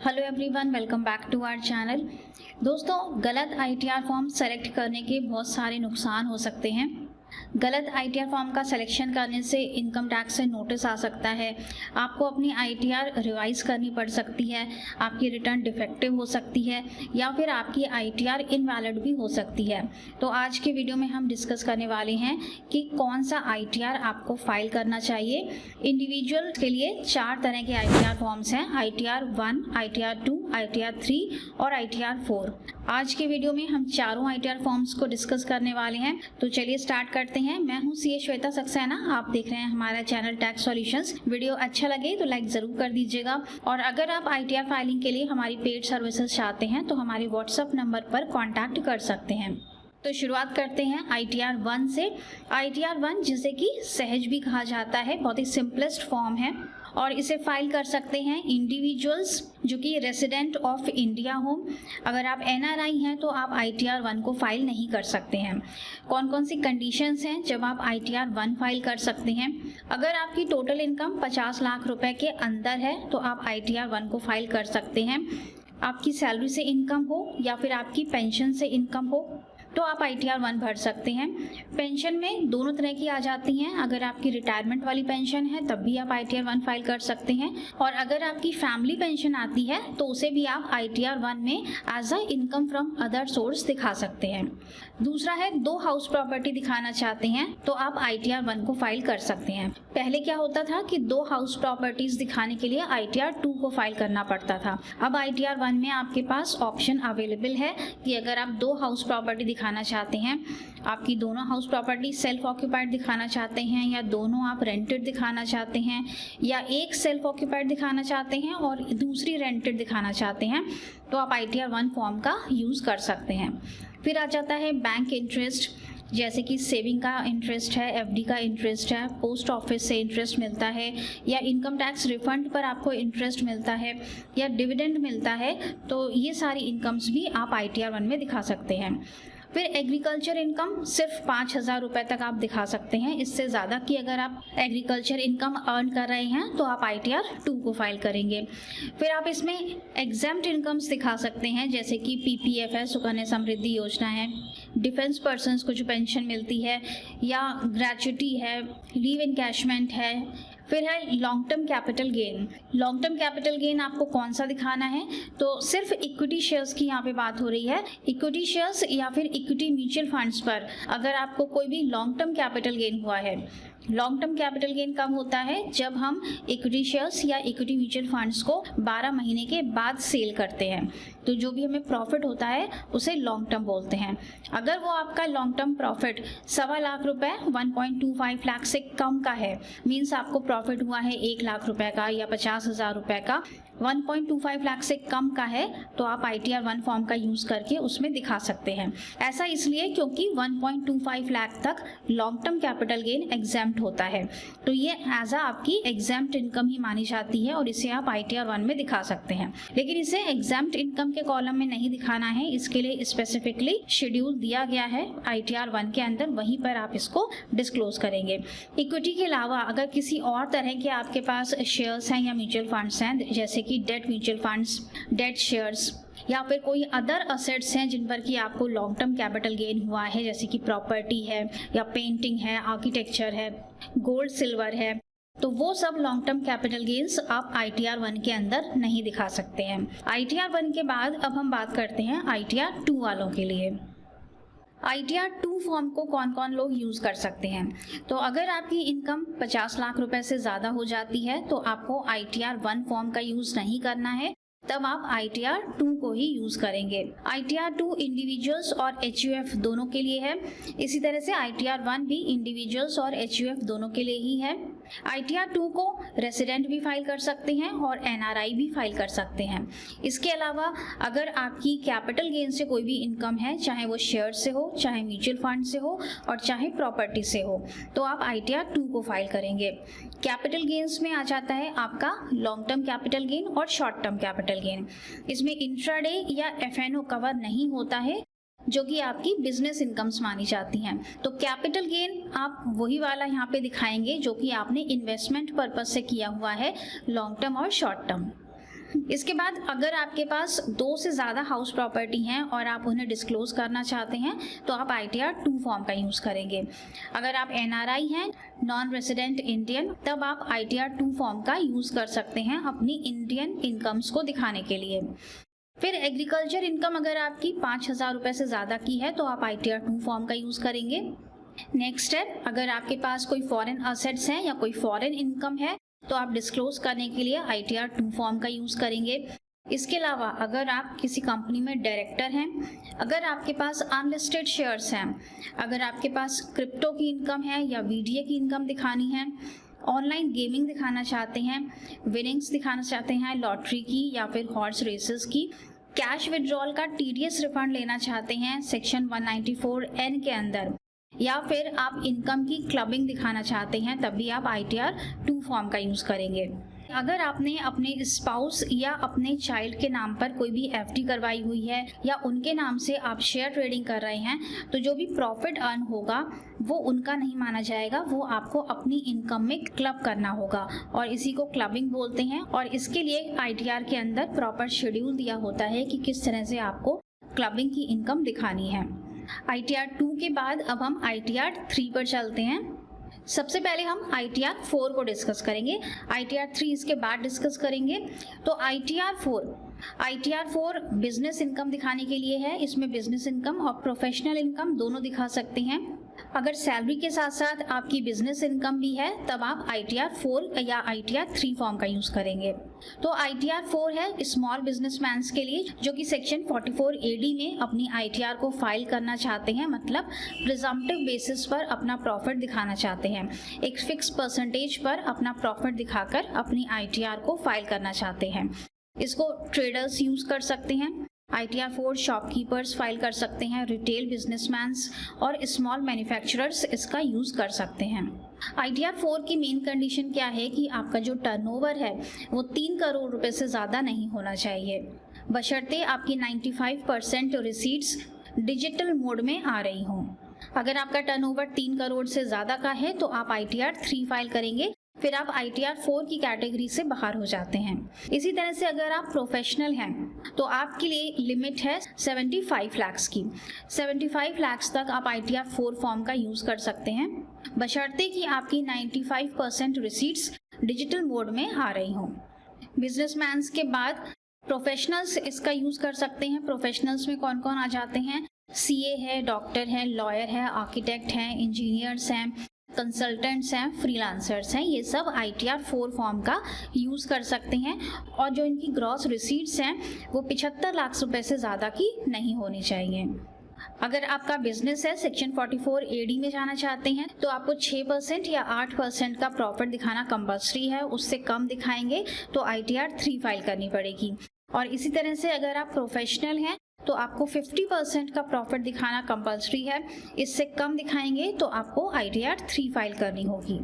Hello everyone, welcome back to our channel. दोस्तों, गलत ITR form select करने के बहुत सारे नुकसान हो सकते हैं। गलत आईटीआर फॉर्म का सिलेक्शन करने से इनकम टैक्स से नोटिस आ सकता है, आपको अपनी आईटीआर रिवाइज करनी पड़ सकती है, आपकी रिटर्न डिफेक्टिव हो सकती है या फिर आपकी आईटीआर इनवैलिड भी हो सकती है। तो आज के वीडियो में हम डिस्कस करने वाले हैं कि कौन सा आईटीआर आपको फाइल करना चाहिए। इंडिविजुअल के लिए 4 तरह के आईटीआर फॉर्म्स हैं, आईटीआर 1, आईटीआर 2, आईटीआर 3 और आईटीआर 4। आज के वीडियो में हम चारों आईटीआर फॉर्म्स को डिस्कस करने वाले हैं। तो चलिए स्टार्ट करते हैं। मैं हूं सीए श्वेता सक्सेना, आप देख रहे हैं हमारा चैनल टैक्स सॉल्यूशंस। वीडियो अच्छा लगे तो लाइक जरूर कर दीजिएगा और अगर आप आईटीआर फाइलिंग के लिए हमारी पेड सर्विसेज चाहते हैं तो हमारे व्हाट्सएप नंबर पर कॉन्टैक्ट कर सकते हैं। तो शुरुआत करते हैं आईटीआर 1 से। आईटीआर 1 जिसे कि सहज भी कहा जाता है, बहुत ही सिंपलेस्ट फॉर्म है और इसे फाइल कर सकते हैं इंडिविजुअल्स जो कि रेसिडेंट ऑफ इंडिया हो। अगर आप एनआरआई हैं तो आप आईटीआर 1 को फाइल नहीं कर सकते हैं। कौन कौन सी कंडीशंस हैं जब आप आईटीआर 1 फाइल कर सकते हैं? अगर आपकी टोटल इनकम 50 लाख रुपए के अंदर है तो आप आईटीआर 1 को फाइल कर सकते हैं। आपकी सैलरी से इनकम हो या फिर आपकी पेंशन से इनकम हो तो आप आईटीआर 1 भर सकते हैं। पेंशन में दोनों तरह की आ जाती हैं। अगर आपकी रिटायरमेंट वाली पेंशन है तब भी आप आईटीआर 1 फाइल कर सकते हैं और अगर आपकी फैमिली पेंशन आती है तो उसे भी आप आईटीआर 1 में as a income from other source दिखा सकते हैं। दूसरा है 2 हाउस प्रॉपर्टी दिखाना चाहते हैं तो आप आईटीआर 1 को फाइल कर सकते हैं। पहले क्या होता था कि 2 हाउस प्रॉपर्टीज दिखाने के लिए आईटीआर 2 को फाइल करना पड़ता था। अब आईटीआर 1 में आपके पास ऑप्शन अवेलेबल है कि अगर आप 2 हाउस प्रॉपर्टी दिखाना चाहते हैं, आपकी दोनों हाउस प्रॉपर्टी सेल्फ ऑक्यूपाइड दिखाना चाहते हैं या दोनों आप रेंटेड दिखाना चाहते हैं या एक सेल्फ ऑक्यूपाइड दिखाना चाहते हैं और दूसरी रेंटेड दिखाना चाहते हैं तो आप आईटीआर 1 फॉर्म का यूज़ कर सकते हैं। फिर आ जाता है बैंक इंटरेस्ट, जैसे कि सेविंग का इंटरेस्ट है, एफडी का इंटरेस्ट है, पोस्ट ऑफिस से इंटरेस्ट मिलता है या इनकम टैक्स रिफंड पर आपको इंटरेस्ट मिलता है या डिविडेंड मिलता है, तो ये सारी इनकम्स भी आप आईटीआर 1 में दिखा सकते हैं। फिर एग्रीकल्चर इनकम सिर्फ 5,000 रुपये तक आप दिखा सकते हैं। इससे ज़्यादा की अगर आप एग्रीकल्चर इनकम अर्न कर रहे हैं तो आप आईटीआर 2 को फाइल करेंगे। फिर आप इसमें एग्जेम्प्ट इनकम्स दिखा सकते हैं, जैसे कि पीपीएफ है, सुकन्या समृद्धि योजना है, डिफेंस पर्सन्स को जो पेंशन मिलती है या ग्रेच्युटी है, लीव इनकैशमेंट है। फिर है long term capital gain. Long term capital gain आपको कौन सा दिखाना है? तो सिर्फ इक्विटी शेयर्स की यहाँ पे बात हो रही है। इक्विटी शेयर्स या फिर इक्विटी म्यूचुअल फंड्स पर अगर आपको कोई भी लॉन्ग टर्म कैपिटल गेन हुआ है। लॉन्ग टर्म कैपिटल गेन कब होता है? जब हम इक्विटी शेयर्स या इक्विटी म्यूचुअल फंड्स को 12 महीने के बाद सेल करते हैं तो जो भी हमें प्रॉफिट होता है उसे लॉन्ग टर्म बोलते हैं। अगर वो आपका लॉन्ग टर्म प्रॉफिट 1.25 लाख रुपए 1.25 लाख से कम का है, मीन्स आपको प्रॉफिट हुआ है 1 लाख रुपए का या 50,000 रुपए का, 1.25 लाख से कम का है तो आप आईटीआर 1 फॉर्म का यूज़ करके उसमें दिखा सकते हैं। ऐसा इसलिए क्योंकि 1.25 लाख तक long term capital gain exempt होता है, तो ये एज आपकी एग्जेम्प्ट इनकम ही मानी जाती है और इसे आप आईटीआर 1 में दिखा सकते हैं। लेकिन इसे एग्जेम्प्ट इनकम के कॉलम में नहीं दिखाना है, इसके लिए स्पेसिफिकली शेड्यूल दिया गया है आईटीआर 1 के अंदर, वहीं पर आप इसको डिस्क्लोज करेंगे। इक्विटी के अलावा अगर किसी और तरह के आपके पास शेयर्स हैं या म्यूचुअल फंड्स हैं, जैसे कि debt mutual funds, debt shares या फिर कोई अदर असेट्स हैं जिन पर कि आपको लॉन्ग टर्म कैपिटल गेन हुआ है, जैसे कि प्रॉपर्टी है या पेंटिंग है, आर्किटेक्चर है, गोल्ड सिल्वर है, तो वो सब लॉन्ग टर्म कैपिटल गेन्स आप आईटीआर 1 के अंदर नहीं दिखा सकते हैं। आईटीआर 1 के बाद अब हम बात करते हैं आईटीआर 2 वालों के लिए। आईटीआर 2 फॉर्म को कौन कौन लोग यूज़ कर सकते हैं? तो अगर आपकी इनकम 50 लाख रुपए से ज़्यादा हो जाती है तो आपको आईटीआर 1 फॉर्म का यूज़ नहीं करना है, तब आप आईटीआर 2 को ही यूज़ करेंगे। आईटीआर 2 इंडिविजुअल्स और एचयूएफ दोनों के लिए है। इसी तरह से आईटीआर 1 भी इंडिविजुअल्स और एचयूएफ दोनों के लिए ही है। आईटीआर 2 को रेसिडेंट भी फाइल कर सकते हैं और एनआरआई भी फाइल कर सकते हैं। इसके अलावा अगर आपकी कैपिटल गेन से कोई भी इनकम है, चाहे वो शेयर से हो, चाहे म्यूचुअल फंड से हो और चाहे प्रॉपर्टी से हो, तो आप आईटीआर 2 को फाइल करेंगे। कैपिटल गेन्स में आ जाता है आपका लॉन्ग टर्म कैपिटल गेन और शॉर्ट टर्म कैपिटल गेन। इसमें इंट्राडे या एफएनओ कवर नहीं होता है, जो कि आपकी बिजनेस इनकम्स मानी जाती हैं। तो कैपिटल गेन आप वही वाला यहाँ पे दिखाएंगे जो कि आपने इन्वेस्टमेंट पर्पज से किया हुआ है, लॉन्ग टर्म और शॉर्ट टर्म। इसके बाद अगर आपके पास 2 से ज़्यादा हाउस प्रॉपर्टी हैं और आप उन्हें डिस्क्लोज करना चाहते हैं तो आप ITR 2 फॉर्म का यूज़ करेंगे। अगर आप NRI हैं, नॉन रेजिडेंट इंडियन, तब आप ITR 2 फॉर्म का यूज़ कर सकते हैं अपनी इंडियन इनकम्स को दिखाने के लिए। फिर एग्रीकल्चर इनकम अगर आपकी 5,000 रुपये से ज़्यादा की है तो आप ITR 2 फॉर्म का यूज़ करेंगे। नेक्स्ट है, अगर आपके पास कोई फॉरेन असेट्स हैं या कोई फॉरेन इनकम है तो आप डिस्क्लोज करने के लिए ITR 2 फॉर्म का यूज़ करेंगे। इसके अलावा अगर आप किसी कंपनी में डायरेक्टर हैं, अगर आपके पास अनलिस्टेड शेयर्स हैं, अगर आपके पास क्रिप्टो की इनकम है या VDA की इनकम दिखानी है, ऑनलाइन गेमिंग दिखाना चाहते हैं, विनिंग्स दिखाना चाहते हैं लॉटरी की या फिर हॉर्स रेसेस की, कैश विड्रॉल का TDS रिफंड लेना चाहते हैं सेक्शन 194N के अंदर, या फिर आप इनकम की क्लबिंग दिखाना चाहते हैं, तब भी आप ITR 2 फॉर्म का यूज़ करेंगे। अगर आपने अपने स्पाउस या अपने चाइल्ड के नाम पर कोई भी FD करवाई हुई है या उनके नाम से आप शेयर ट्रेडिंग कर रहे हैं तो जो भी प्रॉफिट अर्न होगा वो उनका नहीं माना जाएगा, वो आपको अपनी इनकम में क्लब करना होगा और इसी को क्लबिंग बोलते हैं। और इसके लिए ITR के अंदर प्रॉपर शेड्यूल दिया होता है कि किस तरह से आपको क्लबिंग की इनकम दिखानी है। ITR 2 के बाद अब हम ITR 3 पर चलते हैं। सबसे पहले हम ITR 4 को डिस्कस करेंगे, ITR 3 इसके बाद डिस्कस करेंगे। तो ITR 4 बिजनेस इनकम दिखाने के लिए है। इसमें बिजनेस इनकम और प्रोफेशनल इनकम दोनों दिखा सकते हैं। अगर सैलरी के साथ साथ आपकी बिजनेस इनकम भी है तब आप ITR 4 या ITR 3 फॉर्म का यूज़ करेंगे। तो ITR 4 है स्मॉल बिजनेसमैन के लिए जो कि सेक्शन 44 AD में अपनी ITR को फाइल करना चाहते हैं, मतलब प्रिजम्पटिव बेसिस पर अपना प्रॉफिट दिखाना चाहते हैं, एक फिक्स परसेंटेज पर अपना प्रॉफिट दिखाकर अपनी ITR को फाइल करना चाहते हैं। इसको ट्रेडर्स यूज़ कर सकते हैं, ITR 4 शॉपकीपर्स फाइल कर सकते हैं, रिटेल बिजनेसमैन्स और स्मॉल मैन्युफैक्चरर्स इसका यूज़ कर सकते हैं। ITR 4 की मेन कंडीशन क्या है कि आपका जो टर्नओवर है वो 3 करोड़ रुपए से ज़्यादा नहीं होना चाहिए, बशर्ते आपकी 95% रिसीट्स डिजिटल मोड में आ रही हों। अगर आपका टर्नओवर 3 करोड़ से ज़्यादा का है तो आप ITR 3 फाइल करेंगे, फिर आप ITR 4 की कैटेगरी से बाहर हो जाते हैं। इसी तरह से अगर आप प्रोफेशनल हैं तो आपके लिए लिमिट है 75 लाख की। 75 लाख तक आप ITR 4 फॉर्म का यूज़ कर सकते हैं, बशर्ते कि आपकी 95% रिसीट्स डिजिटल मोड में आ रही हों। बिजनेसमैन्स के बाद प्रोफेशनल्स इसका यूज़ कर सकते हैं। प्रोफेशनल्स में कौन कौन आ जाते हैं? CA है, डॉक्टर है, लॉयर है, आर्किटेक्ट हैं, इंजीनियर्स हैं, कंसल्टेंट्स हैं, फ्रीलांसर्स हैं, ये सब ITR 4 फॉर्म का यूज़ कर सकते हैं और जो इनकी ग्रॉस रिसीट्स हैं वो 75 लाख रुपए से ज़्यादा की नहीं होनी चाहिए। अगर आपका बिजनेस है, सेक्शन 44 AD में जाना चाहते हैं तो आपको 6% या 8% का प्रॉफिट दिखाना कंपल्सरी है, उससे कम दिखाएंगे तो ITR 3 फाइल करनी पड़ेगी। और इसी तरह से अगर आप प्रोफेशनल हैं तो आपको 50% का प्रॉफिट दिखाना कंपल्सरी है, इससे कम दिखाएंगे तो आपको ITR 3 फाइल करनी होगी।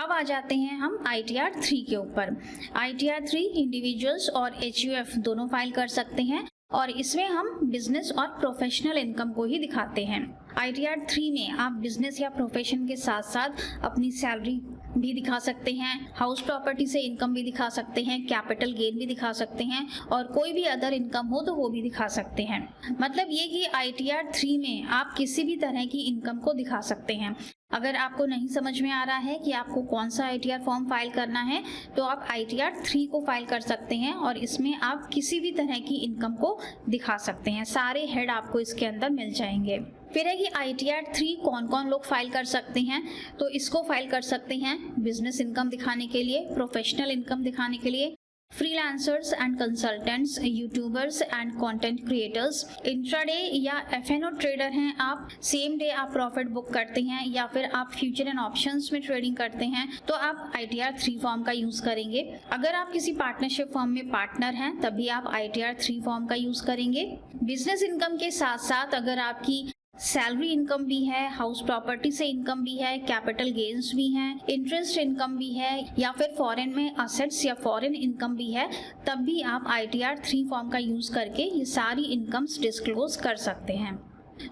अब आ जाते हैं हम ITR 3 के ऊपर। ITR 3 इंडिविजुअल्स और HUF दोनों फाइल कर सकते हैं और इसमें हम बिजनेस और प्रोफेशनल इनकम को ही दिखाते हैं। ITR 3 में आप बिजनेस या प्रोफेशन के साथ साथ अपनी सैलरी भी दिखा सकते हैं, हाउस प्रॉपर्टी से इनकम भी दिखा सकते हैं, कैपिटल गेन भी दिखा सकते हैं और कोई भी अदर इनकम हो तो वो भी दिखा सकते हैं। मतलब ये कि ITR 3 में आप किसी भी तरह की इनकम को दिखा सकते हैं। अगर आपको नहीं समझ में आ रहा है कि आपको कौन सा ITR फॉर्म फाइल करना है तो आप ITR 3 को फाइल कर सकते हैं और इसमें आप किसी भी तरह की इनकम को दिखा सकते हैं। सारे हेड आपको इसके अंदर मिल जाएंगे। फिर है कि ITR 3 कौन कौन लोग फाइल कर सकते हैं, तो इसको फाइल कर सकते हैं बिजनेस इनकम दिखाने के लिए, प्रोफेशनल इनकम दिखाने के लिए, freelancers and consultants, YouTubers and content creators, intraday या FNO ट्रेडर हैं आप, सेम डे आप प्रॉफिट बुक करते हैं या फिर आप फ्यूचर एंड ऑप्शंस में ट्रेडिंग करते हैं तो आप ITR 3 फॉर्म का यूज़ करेंगे। अगर आप किसी पार्टनरशिप फॉर्म में पार्टनर हैं तब भी आप ITR 3 फॉर्म का यूज़ करेंगे। बिजनेस इनकम के साथ साथ अगर आपकी सैलरी इनकम भी है, हाउस प्रॉपर्टी से इनकम भी है, कैपिटल गेन्स भी हैं, इंटरेस्ट इनकम भी है या फिर फॉरेन में असेट्स या फॉरेन इनकम भी है, तब भी आप ITR 3 फॉर्म का यूज़ करके ये सारी इनकम्स डिस्क्लोज कर सकते हैं।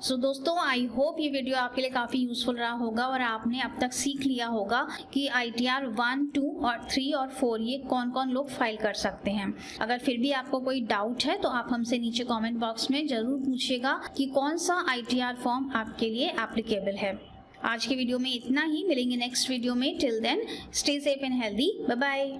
सो दोस्तों, आई होप ये वीडियो आपके लिए काफ़ी यूज़फुल रहा होगा और आपने अब तक सीख लिया होगा कि ITR 1, 2 और 3 और 4 ये कौन कौन लोग फाइल कर सकते हैं। अगर फिर भी आपको कोई डाउट है तो आप हमसे नीचे कमेंट बॉक्स में ज़रूर पूछिएगा कि कौन सा ITR फॉर्म आपके लिए एप्लीकेबल है। आज के वीडियो में इतना ही, मिलेंगे नेक्स्ट वीडियो में। Till then stay safe and healthy, bye bye.